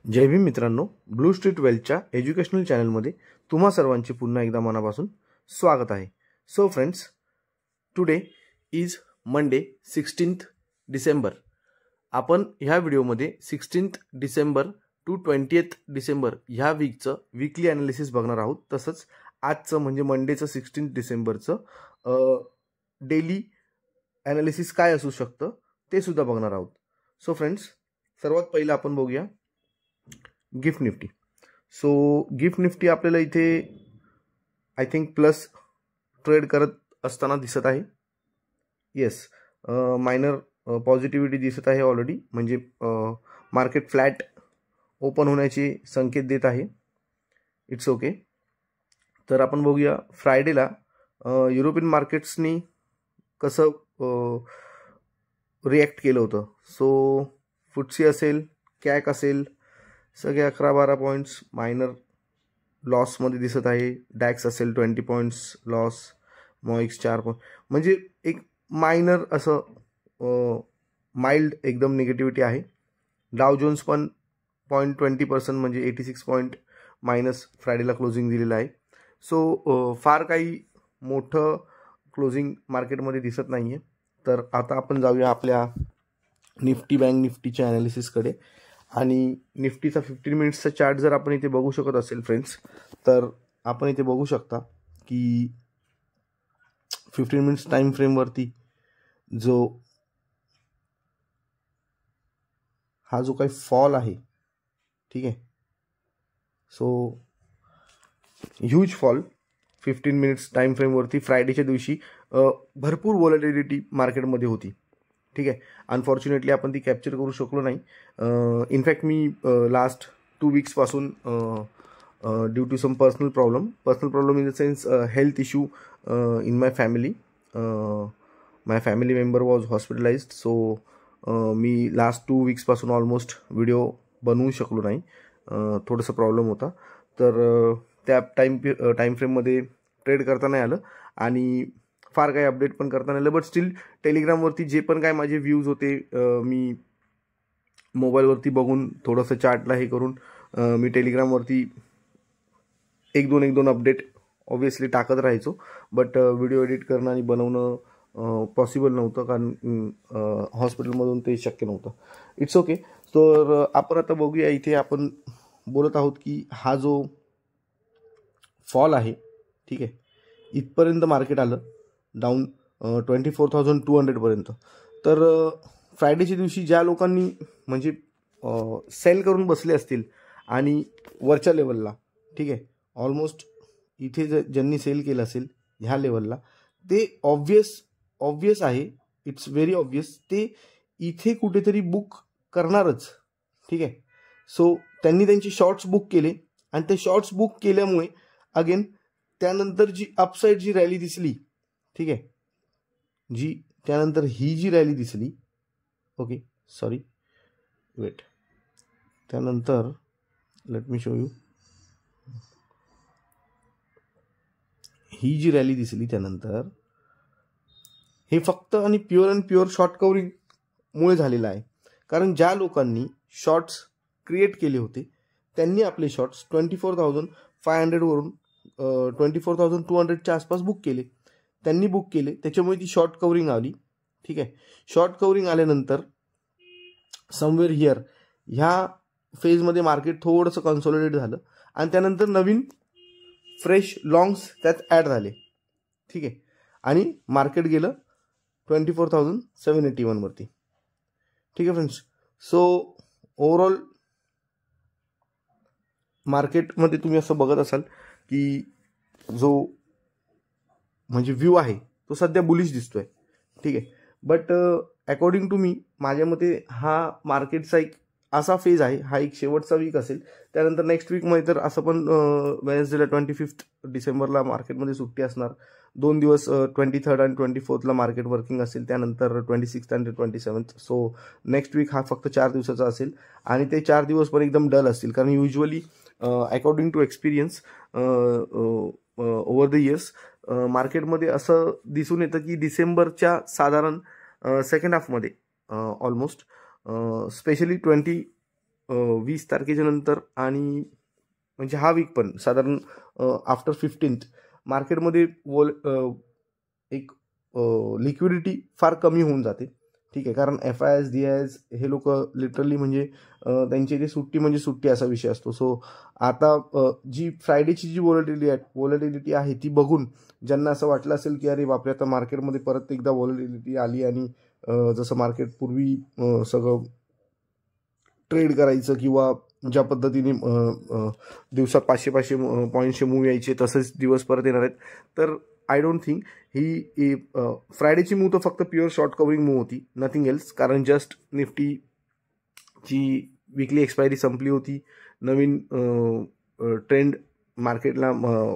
जय भीम मित्रांनो, blue street वेल्थच्या educational चॅनलमध्ये तुम्हा सर्वांचे पुन्हा एकदा मनापासून स्वागत आहे. So friends, today is Monday 16th December. आपण ह्या व्हिडिओमध्ये 16th December to 20th December ह्या वीकचं वीकली ॲनालिसिस बघणार आहोत. तसंच आजचं म्हणजे मंडेचं 16th डिसेंबरचं डेली ॲनालिसिस काय असू शकतं ते सुद्धा बघणार आहोत. सो फ्रेंड्स, सर्वात पहिलं आपण बघूया gift Nifty. So gift Nifty आपल्याला इथे आय थिंक प्लस ट्रेड करत असताना दिसत आहे. येस, मायनर पॉझिटिव्हिटी दिसत आहे ऑलरेडी, म्हणजे मार्केट फ्लॅट ओपन होण्याचे संकेत देत आहे. It's okay. तर आपण बघूया फ्रायडेला युरोपियन मार्केट्सनी कसं रिॲक्ट केलं होतं. सो फुटसी असेल, कॅक असेल, सगळे 11-12 पॉईंट्स मायनर लॉसमध्ये दिसत आहे. डॅक्स असेल 20 पॉईंट्स लॉस, मॉइक्स 4 पॉईंट, म्हणजे एक मायनर असं माइल्ड एकदम निगेटिव्हिटी आहे. डाव जोन्स पण 0.20% म्हणजे 86 पॉईंट मायनस फ्रायडेला क्लोजिंग दिलेलं आहे. सो फार काही मोठं क्लोजिंग मार्केटमध्ये दिसत नाही आहे. तर आता आपण जाऊया आपल्या निफ्टी बँक निफ्टीच्या ॲनालिसिसकडे. आणि निफ्टीचा 15 मिनिट्सचा चार्ट जर आपण इथे बघू शकत असेल फ्रेंड्स, तर आपण इथे बघू शकता की 15 मिनिट्स टाइम फ्रेमवरती हा जो काही फॉल आहे, ठीक आहे, so huge fall 15 minutes time फ्रेमवरती फ्रायडेच्या दिवशी भरपूर व्हॉलॅटिलिटी मार्केटमध्ये होती. ठीक आहे. अनफॉर्च्युनेटली आपण ती कॅप्चर करू शकलो नाही. इनफॅक्ट मी लास्ट 2 वीक्सपासून due to some personal problem in the sense health issue in my family, my family member was hospitalised. So मी लास्ट 2 वीक्सपासून ऑलमोस्ट व्हिडिओ बनवू शकलो नाही. थोडंसं प्रॉब्लेम होता. तर त्या टाईम फ्रेममध्ये ट्रेड करता नाही आलं आणि फार काही अपडेट पण करता नाही आलं. बट स्टील टेलिग्रामवरती जे पण काय माझे व्ह्यूज होते, मी मोबाईलवरती बघून थोडंसं चार्टला हे करून मी टेलिग्रामवरती एक दोन अपडेट ऑब्व्हियसली टाकत राहायचो. बट व्हिडिओ एडिट करणं आणि बनवणं पॉसिबल नव्हतं, कारण हॉस्पिटलमधून ते शक्य नव्हतं. It's okay. तर आपण आता बघूया, इथे आपण बोलत आहोत की हा जो फॉल आहे, ठीक आहे, इथपर्यंत मार्केट आलं डाऊन 24,200 पर्यंत. तर फ्रायडेच्या दिवशी ज्या लोकांनी म्हणजे सेल करून बसले असतील आणि वरच्या लेवलला, ठीक आहे, ऑलमोस्ट इथे ज्यांनी सेल केलं असेल ह्या लेवलला, ते ऑब्वियस आहे, इट्स व्हेरी ऑब्वियस, ते इथे कुठेतरी बुक करणारच. ठीक आहे. सो त्यांनी त्यांचे शॉर्ट्स बुक केले आणि ते शॉर्ट्स बुक केल्यामुळे अगेन त्यानंतर जी अपसाईड जी रॅली दिसली, ठीक आहे, त्यानंतर ही जी रॅली दिसली, ओके, सॉरी वेट, त्यानंतर लेट मी शो यू, ही जी रॅली दिसली त्यानंतर हे फक्त आणि प्युअर शॉर्ट कव्हरिंग मुळे झालेलं आहे. कारण ज्या लोकांनी शॉर्ट्स क्रिएट केले होते त्यांनी आपले शॉर्ट्स 24,500 वरून 24,200च्या आसपास बुक केले. त्यांनी बुक केले, त्याच्यामुळे ती शॉर्ट कव्हरिंग आली. ठीक आहे. शॉर्ट कव्हरिंग आल्यानंतर समवेअर हिअर ह्या फेजमध्ये मार्केट थोडंसं कन्सॉलिडेट झालं आणि त्यानंतर नवीन फ्रेश लॉंग्स त्यात ॲड झाले. ठीक आहे. आणि मार्केट गेलं 24,781 वरती. ठीक आहे फ्रेंड्स. सो ओव्हरऑल मार्केटमध्ये तुम्ही असं बघत असाल की जो म्हणजे व्ह्यू आहे तो सध्या बुलिश दिसतोय. ठीक आहे. बट अकॉर्डिंग टू मी, माझ्या मते हा मार्केटचा एक असा फेज आहे, हा एक शेवटचा वीक असेल. त्यानंतर नेक्स्ट वीकमध्ये तर असं पण वेडनेसडेला 25 डिसेंबरला मार्केटमध्ये सुट्टी असणार. 2 दिवस 23 आणि 24 मार्केट वर्किंग असेल. त्यानंतर 26 आणि 27. सो नेक्स्ट वीक हा फक्त 4 दिवसाचा असेल आणि ते 4 दिवस पण एकदम डल असतील. कारण usually according to experience over the years मार्केटमध्ये असं दिसून येतं की डिसेंबरच्या साधारण सेकंड हाफमध्ये ऑलमोस्ट स्पेशली 20 तारखेच्या नंतर आणि म्हणजे हा वीक पण साधारण आफ्टर 15th मार्केटमध्ये एक लिक्विडिटी फार कमी होऊन जाते. ठीक आहे, कारण FIs DIs हे लोक लिटरली म्हणजे त्यांची इथे सुट्टी म्हणजे सुट्टी असा विषय असतो. सो आता जी फ्रायडेची जी वॉलेटिलिटी आहे ती बघून ज्यांना असं वाटलं असेल की अरे बापरे आता मार्केटमध्ये परत एकदा वॉलेटिलिटी आली आणि जसं मार्केट पूर्वी सगळं ट्रेड करायचं किंवा ज्या पद्धतीने दिवसात 500 पॉईंटचे मूव यायचे तसेच दिवस परत येणार आहेत, तर आय डोंट थिंक ही फ्रायडेची मूव तर फक्त प्युअर शॉर्ट कव्हरिंग मूव होती, नथिंग एल्स. कारण जस्ट निफ्टीची विकली एक्सपायरी संपली होती, नवीन ट्रेंड मार्केटला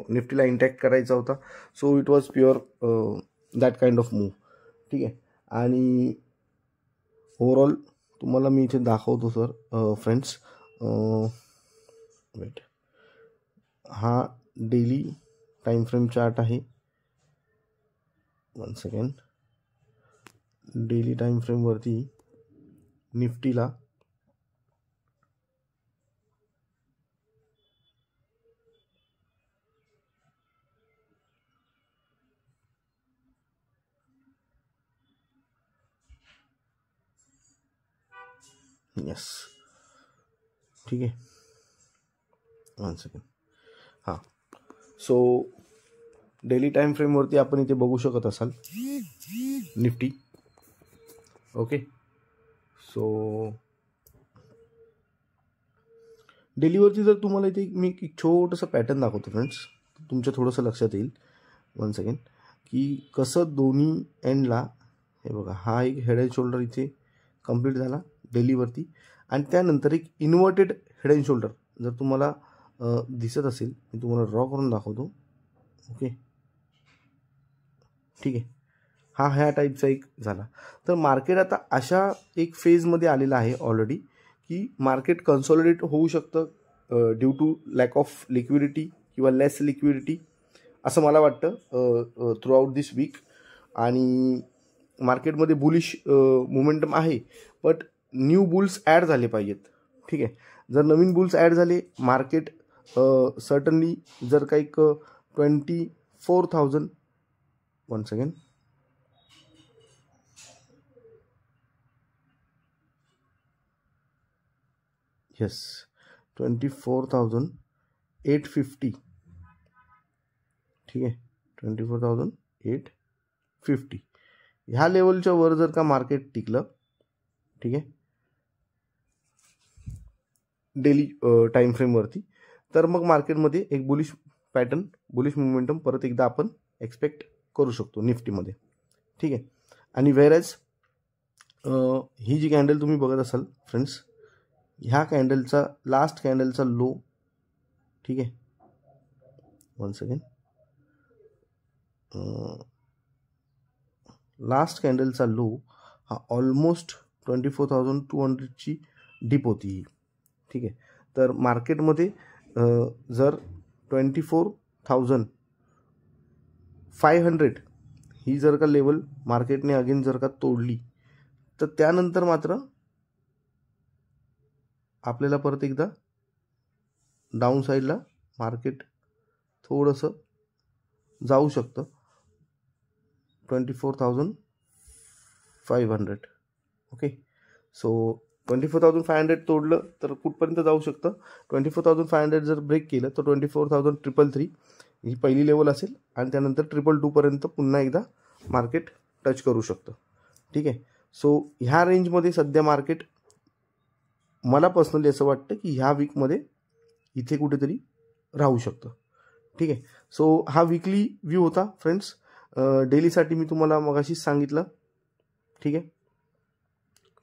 निफ्टीला इंटॅक्ट करायचा होता. So it was pure that kind of move. ठीक आहे, आणि ओव्हरऑल तुम्हाला मी इथे दाखवतो सर फ्रेंड्स. वेट, हा डेली टाइम फ्रेम चार्ट आहे. 1 सेकंड. डेली टाइम फ्रेमवरती निफ्टीला यस, ठीक आहे. 1 सेकंड. हां, सो डेली टाइम फ्रेमवरती आपण इथे बघू शकत असाल निफ्टी. ओके, सो डेलीवरती जर तुम्हाला इथे मी एक छोटंसं पॅटर्न दाखवतो फ्रेंड्स, तुमच्या थोडंसं लक्षात येईल. 1 सेकंड, की कसं दोन्ही एंडला हे बघा, हा एक हेड अँड शोल्डर इथे कंप्लीट झाला डेलीवरती आणि त्यानंतर एक इन्व्हर्टेड हेड अँड शोल्डर जर तुम्हाला दिसत असेल, मी तुम्हाला ड्रॉ करून दाखवतो. ओके, ठीक आहे, हा ह्या टाईपचा एक झाला. तर मार्केट आता अशा एक फेजमध्ये आलेलं आहे ऑलरेडी की मार्केट कन्सॉलिडेट होऊ शकतं due to lack of liquidity किंवा लेस लिक्विडिटी असं मला वाटतं थ्रू आउट दिस वीक. आणि मार्केटमध्ये बुलिश मोमेंटम आहे, बट न्यू बुल्स ॲड झाले पाहिजेत. ठीक आहे, जर नवीन बुल्स ॲड झाले मार्केट सर्टनली जर काही 24,000 1 सेकंड. येस, 24,850. ठीक आहे, 24,850 ह्या लेवलच्या वर जर का मार्केट टिकलं, ठीक आहे, डेली टाइम फ्रेमवरती, तर मग मार्केटमध्ये एक बुलिश पॅटर्न, बुलिश मोमेंटम परत एकदा आपण एक्सपेक्ट करू शकतो निफ्टीमध्ये. ठीक आहे, आणि व्हेरएज ही जी कॅन्डल तुम्ही बघत असाल फ्रेंड्स, ह्या कॅन्डलचा लास्ट कॅन्डलचा लो, ठीक आहे, 1 सेकंड, लास्ट कॅन्डलचा लो हा ऑलमोस्ट 24,200ची डिप होती. ठीक आहे, तर मार्केटमध्ये जर 24,500 ही जर का लेवल मार्केटने अगेन जर का तोडली, तर त्यानंतर मात्र आपल्याला परत एकदा डाऊन साईडला मार्केट थोडंसं जाऊ शकतं 24,500. ओके, सो 24,500 तोडलं तर कुठपर्यंत जाऊ शकतं, 24,500 जर ब्रेक केलं तर 24,333 ही पहिली लेवल असेल आणि त्यानंतर 222 पर्यंत पुन्हा एकदा मार्केट टच करू शकतं. ठीक आहे, सो ह्या रेंजमध्ये सध्या मार्केट, मला पर्सनली असं वाटतं की ह्या वीकमध्ये इथे कुठेतरी राहू शकतं. ठीक आहे, सो हा वीकली व्ह्यू होता फ्रेंड्स. डेलीसाठी मी तुम्हाला मगाशीच सांगितलं. ठीक आहे,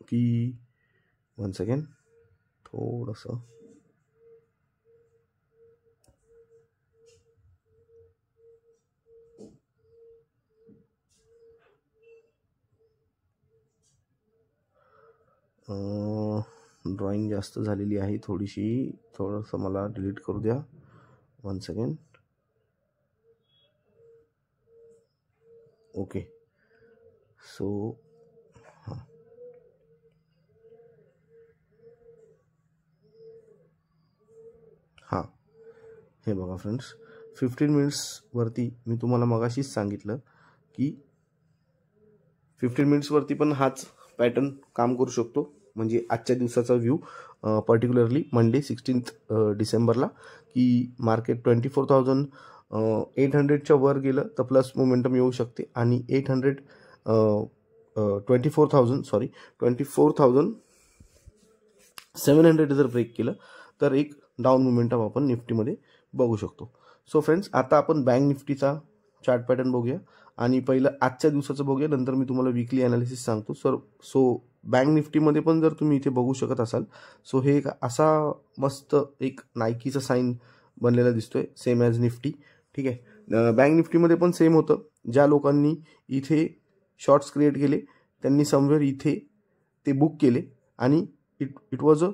की 1 सेकंड, थोडंसं ड्रॉइंग जास्त झालेली आहे थोडीशी, थोडंसं मला डिलीट करू द्या. 1 सेकंड. ओके, सो हां, हां, हे बघा फ्रेंड्स, 15 मिनिट्सवरती मी तुम्हाला मगाशीच सांगितलं की 15 मिनिट्सवरती पण हाच पॅटर्न काम करू शकतो. म्हणजे आजच्या दिवसाचा व्ह्यू पर्टिक्युलरली मंडे 16 डिसेंबरला की मार्केट 24,800च्या वर गेलं तर प्लस मोमेंटम येऊ शकते आणि 24,700 जर ब्रेक केलं तर एक डाऊन मोमेंटम आपण निफ्टीमध्ये बघू शकतो. सो फ्रेंड्स, आता आपण बँक निफ्टीचा चार्ट पॅटर्न बघूया आणि पहिलं आजच्या दिवसाचं बघूया, नंतर मी तुम्हाला वीकली ॲनालिसिस सांगतो. सो बँक निफ्टीमध्ये पण जर तुम्ही इथे बघू शकत असाल, सो हे एक असा मस्त एक नायकीचा साईन बनलेला दिसतोय, सेम ॲज निफ्टी. ठीक आहे, बँक निफ्टीमध्ये पण सेम होतं. ज्या लोकांनी इथे शॉर्ट्स क्रिएट केले त्यांनी समवेअर इथे ते बुक केले आणि इट वॉज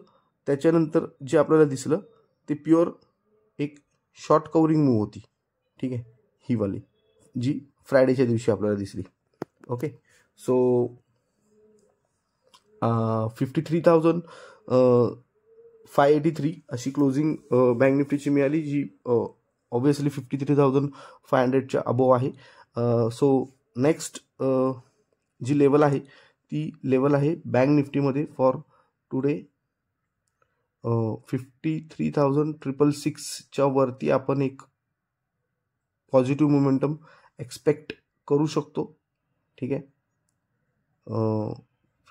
त्याच्यानंतर जे आपल्याला दिसलं ते प्युअर एक शॉर्ट कवरिंग मूव्ह होती. ठीक आहे, ही वाली जी फ्रायडेच्या दिवशी आपल्याला दिसली. ओके, सो 53,583 अशी क्लोजिंग बँक निफ्टीची मिळाली, जी ऑब्विसली 53,500च्या अबोव आहे. सो नेक्स्ट जी लेवल आहे ती लेवल आहे बँक निफ्टीमध्ये फॉर टुडे 53,666च्या वरती आपण एक पॉझिटिव्ह मोमेंटम एक्सपेक्ट करू शकतो. ठीक आहे,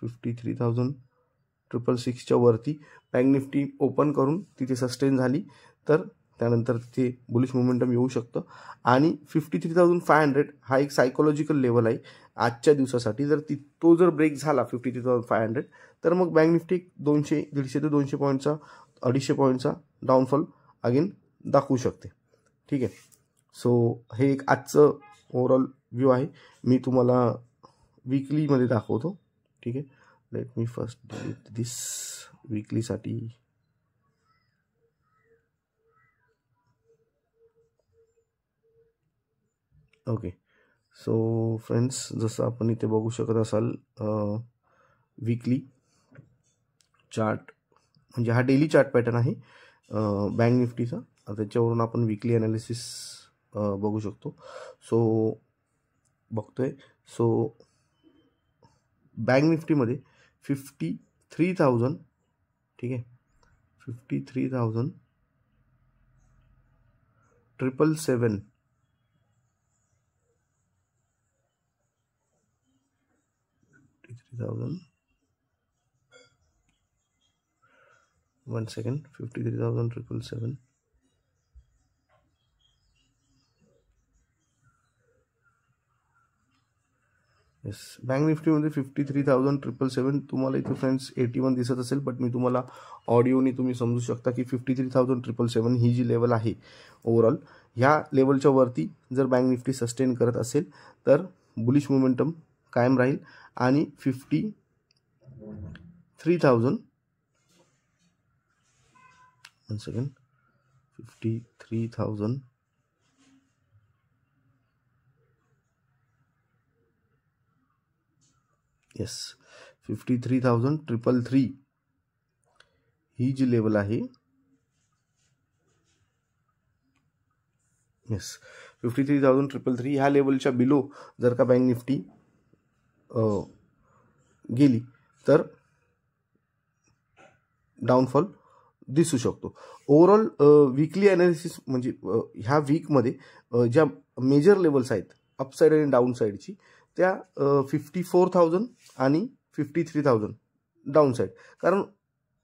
53,666च्या वरती बँक निफ्टी ओपन करून तिथे सस्टेन झाली तर त्यानंतर तिथे बुलिश मोमेंटम येऊ शकतं. आणि 53,500 हा एक सायकोलॉजिकल लेवल आहे आजच्या दिवसासाठी. जर तो जर ब्रेक झाला 53,500 तर मग बँक निफ्टी 150 ते 200 पॉईंटचा 250 पॉईंटचा डाऊनफॉल अगेन दाखवू शकते. ठीक आहे, सो हे एक आजचं ओव्हरऑल व्ह्यू आहे. मी तुम्हाला वीकलीमध्ये दाखवतो. ठीक आहे, लेट मी फर्स्ट डिलीट दिस वीकलीसाठी. ओके, सो फ्रेंड्स, जसं आपण इथे बघू शकत असाल वीकली चार्ट म्हणजे हा डेली चार्ट पॅटर्न आहे बँक निफ्टीचा. त्याच्यावरून आपण वीकली ॲनालिसिस बघू शकतो. सो बघतोय, सो बँक निफ्टीमध्ये 53,000, ठीक आहे, 53,777 1 सेकंड, 53,777 येस, बँक निफ्टीमध्ये 53,777 तुम्हाला इथे फ्रेंड्स 81 दिसत असेल, बट मी तुम्हाला ऑडिओनी तुम्ही समजू शकता की 53,777 ही जी लेवल आहे ओव्हरऑल, ह्या लेवलच्या वरती जर बँक निफ्टी सस्टेन करत असेल तर बुलिश मोमेंटम कायम राहील आणि 53,000 1 सेकंड, 53,000 येस, 53,333 ही जी लेवल आहे, येस 53,333 ह्या लेवलच्या बिलो जर का बँक निफ्टी गेली तर डाऊनफॉल दिसू शकतो. ओव्हरऑल वीकली ॲनालिसिस म्हणजे ह्या वीकमध्ये ज्या मेजर लेवल्स आहेत अपसाईड आणि डाऊन साईडची त्या 54,000 आणि 53,000 डाऊन साईड. कारण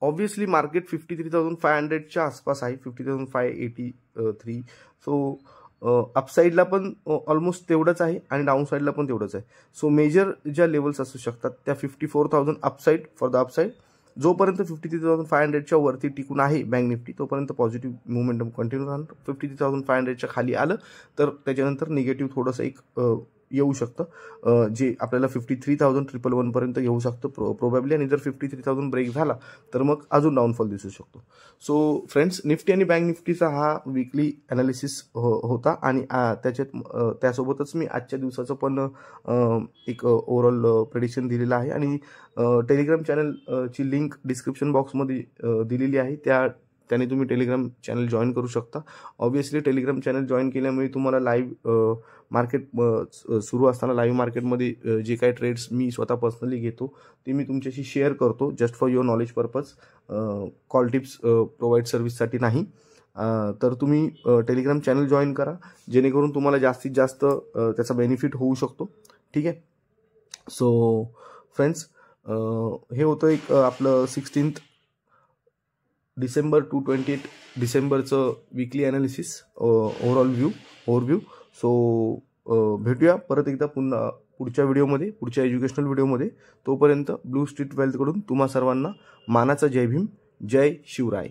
ऑब्व्हियसली मार्केट 53,500च्या आसपास आहे, 50,583. सो अपसाईडला पण ऑलमोस्ट तेवढंच आहे आणि डाऊन साईडला पण तेवढंच आहे. सो मेजर ज्या लेवल्स असू शकतात त्या 54,000 अपसाईड फॉर द अपसाईड. जोपर्यंत 53,500च्या वरती टिकून आहे बँक निफ्टी तोपर्यंत पॉझिटिव्ह मोमेंटम कंटिन्यू राहणार. 53,500च्या खाली आलं तर त्याच्यानंतर निगेटिव्ह थोडंसं एक येऊ शकतं, जे आपल्याला 53,111 पर्यंत येऊ शकतं प्रोबॅबली. आणि जर 53,000 ब्रेक झाला तर मग अजून डाऊनफॉल दिसू शकतो. सो फ्रेंड्स, निफ्टी आणि बँक निफ्टीचा हा वीकली ॲनालिसिस होता आणि त्यासोबतच मी आजच्या दिवसाचं पण एक ओव्हरऑल प्रेडिक्शन दिलेलं आहे आणि टेलिग्राम चॅनलची लिंक डिस्क्रिप्शन बॉक्समध्ये दिलेली आहे. त्या त्याने तुम्ही टेलिग्राम चॅनल जॉईन करू शकता. ऑब्वियसली टेलिग्राम चॅनल जॉईन केल्यामुळे तुम्हाला लाईव्ह मार्केट सुरू असताना लाईव्ह मार्केटमध्ये जे काही ट्रेड्स मी स्वतः पर्सनली घेतो ते मी तुमच्याशी शेअर करतो, just for your knowledge purpose, call tips provide सर्व्हिससाठी नाही. तर तुम्ही टेलिग्राम चॅनल जॉईन करा, जेणेकरून तुम्हाला जास्तीत जास्त त्याचा बेनिफिट होऊ शकतो. ठीक आहे. सो फ्रेंड्स, हे होतं एक आपलं 16 डिसेंबर टू 28 डिसेंबरचं वीकली ॲनालिसिस, ओव्हरव्ह्यू. सो भेटूया परत एकदा पुन्हा पुढच्या व्हिडिओमध्ये, पुढच्या एज्युकेशनल व्हिडिओमध्ये. तोपर्यंत ब्लू स्ट्रीट वेल्थकडून तुम्हा सर्वांना मानाचा जय भीम, जय शिवराय.